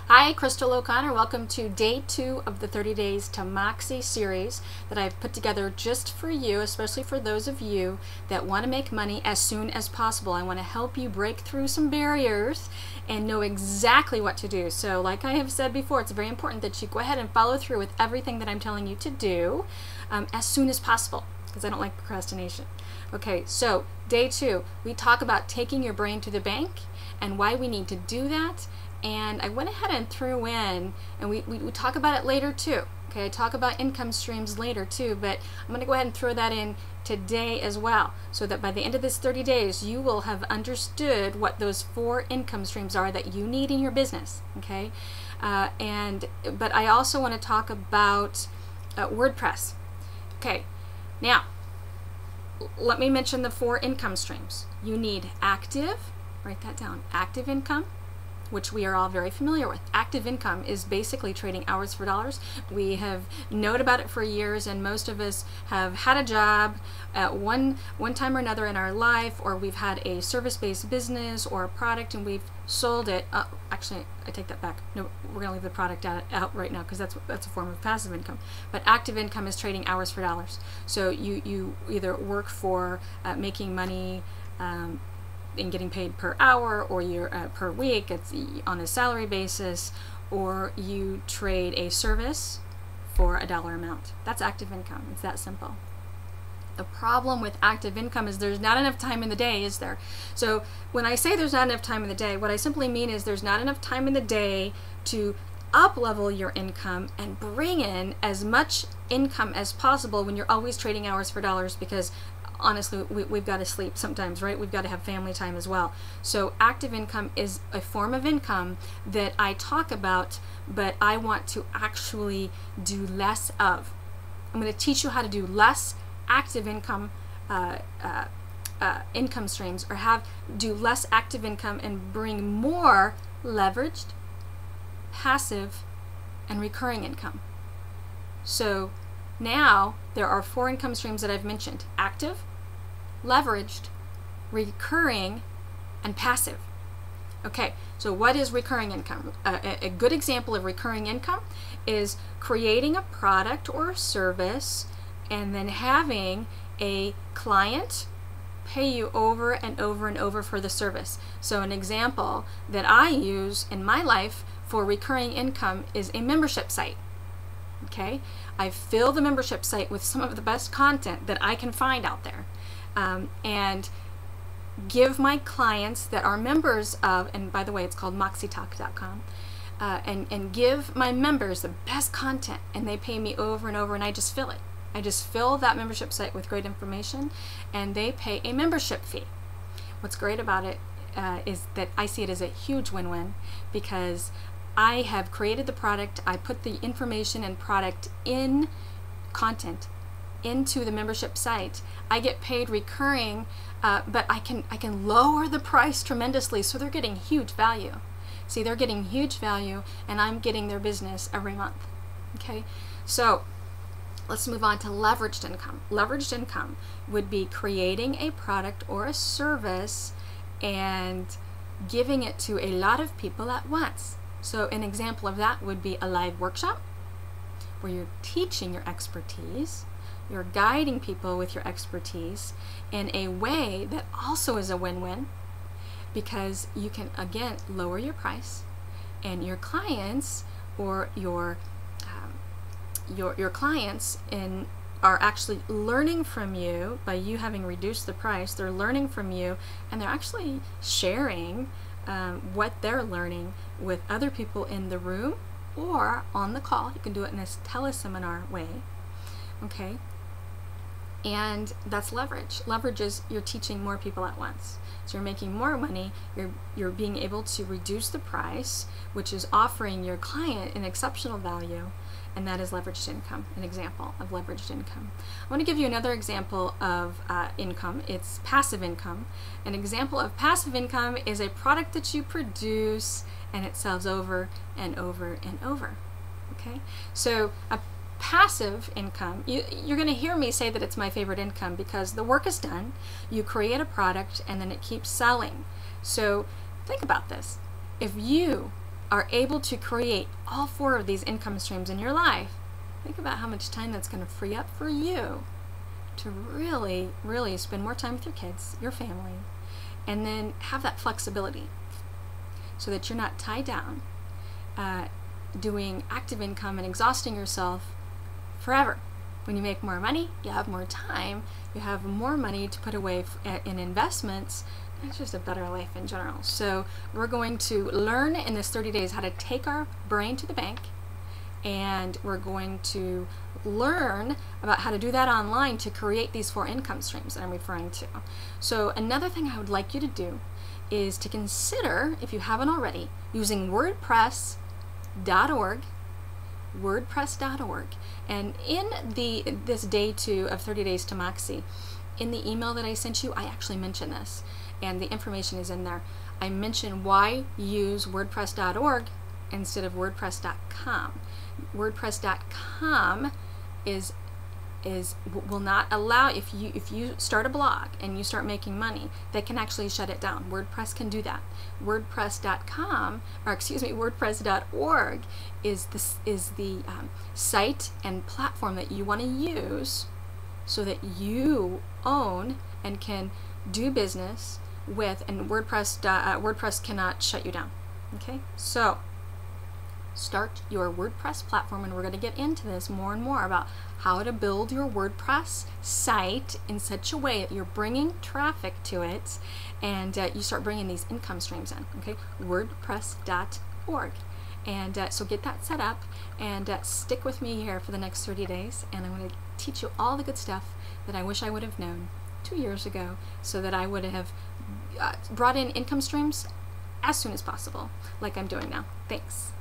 Hi, Crystal O'Connor. Welcome to day 2 of the 30 Days to Moxie series that I've put together just for you, especially for those of you that want to make money as soon as possible. I want to help you break through some barriers and know exactly what to do. So like I have said before, it's very important that you go ahead and follow through with everything that I'm telling you to do as soon as possible, because I don't like procrastination. Okay, so day 2, we talk about taking your brain to the bank and why we need to do that. And I went ahead and threw in, and we talk about it later too. Okay, I talk about income streams later too, but I'm going to go ahead and throw that in today as well, so that by the end of this 30 days, you will have understood what those 4 income streams are that you need in your business. Okay, but I also want to talk about WordPress. Okay, now let me mention the 4 income streams. You need active, write that down, active income, which we are all very familiar with. Active income is basically trading hours for dollars. We have known about it for years, and most of us have had a job at one time or another in our life, or we've had a service-based business or a product and we've sold it. Actually, I take that back. No, we're going to leave the product out right now, because that's a form of passive income. But active income is trading hours for dollars. So you either work for making money and getting paid per hour, or you're per week, it's on a salary basis, or you trade a service for a dollar amount. That's active income. It's that simple. The problem with active income is there's not enough time in the day, is there? So when I say there's not enough time in the day, what I simply mean is there's not enough time in the day to up-level your income and bring in as much income as possible when you're always trading hours for dollars, because honestly, we've got to sleep sometimes, right? We've got to have family time as well. So active income is a form of income that I talk about, but I want to actually do less of. I'm going to teach you how to do less active income income streams, or do less active income and bring more leveraged, passive, and recurring income. So now there are 4 income streams that I've mentioned: active, leveraged, recurring, and passive. Okay, so what is recurring income? A good example of recurring income is creating a product or a service and then having a client pay you over and over and over for the service. So an example that I use in my life for recurring income is a membership site. Okay, I fill the membership site with some of the best content that I can find out there, and give my clients that are members of, and by the way, it's called moxietalk.com, and give my members the best content, and they pay me over and over, and I just fill it. I just fill that membership site with great information, and they pay a membership fee. What's great about it is that I see it as a huge win-win, because I have created the product, I put the information and product in content into the membership site. I get paid recurring, but I can lower the price tremendously, so they're getting huge value. See, they're getting huge value, and I'm getting their business every month. Okay, so let's move on to leveraged income. Leveraged income would be creating a product or a service and giving it to a lot of people at once. So an example of that would be a live workshop where you're teaching your expertise, you're guiding people with your expertise in a way that also is a win-win, because you can, again, lower your price, and your clients, or your clients are actually learning from you by you having reduced the price. They're learning from you, and they're actually sharing what they're learning with other people in the room or on the call. You can do it in this teleseminar way. Okay, and that's leverage. Leverage is you're teaching more people at once, so you're making more money. You're being able to reduce the price, which is offering your client an exceptional value, and that is leveraged income. An example of leveraged income. I want to give you another example of income. It's passive income. An example of passive income is a product that you produce and it sells over and over and over. Okay, so a passive income, you're going to hear me say that it's my favorite income, because the work is done, you create a product, and then it keeps selling. So think about this. If you are able to create all 4 of these income streams in your life, think about how much time that's going to free up for you to really, really spend more time with your kids, your family, and then have that flexibility so that you're not tied down doing active income and exhausting yourself forever. When you make more money, you have more time, you have more money to put away in investments. It's just a better life in general. So we're going to learn in this 30 days how to take our brain to the bank, and we're going to learn about how to do that online to create these 4 income streams that I'm referring to. So another thing I would like you to do is to consider, if you haven't already, using WordPress.org, and in this day 2 of 30 Days to Moxie, in the email that I sent you, I actually mentioned this, and the information is in there. I mentioned why use WordPress.org instead of WordPress.com. WordPress.com will not allow, if you start a blog and you start making money, they can actually shut it down. WordPress can do that. WordPress.org is the site and platform that you want to use so that you own and can do business with, and WordPress cannot shut you down. Okay, so start your WordPress platform, and we're going to get into this more and more about how to build your WordPress site in such a way that you're bringing traffic to it, and you start bringing these income streams in. Okay, WordPress.org. And so get that set up, and stick with me here for the next 30 days, and I'm going to teach you all the good stuff that I wish I would have known 2 years ago, so that I would have brought in income streams as soon as possible, like I'm doing now. Thanks.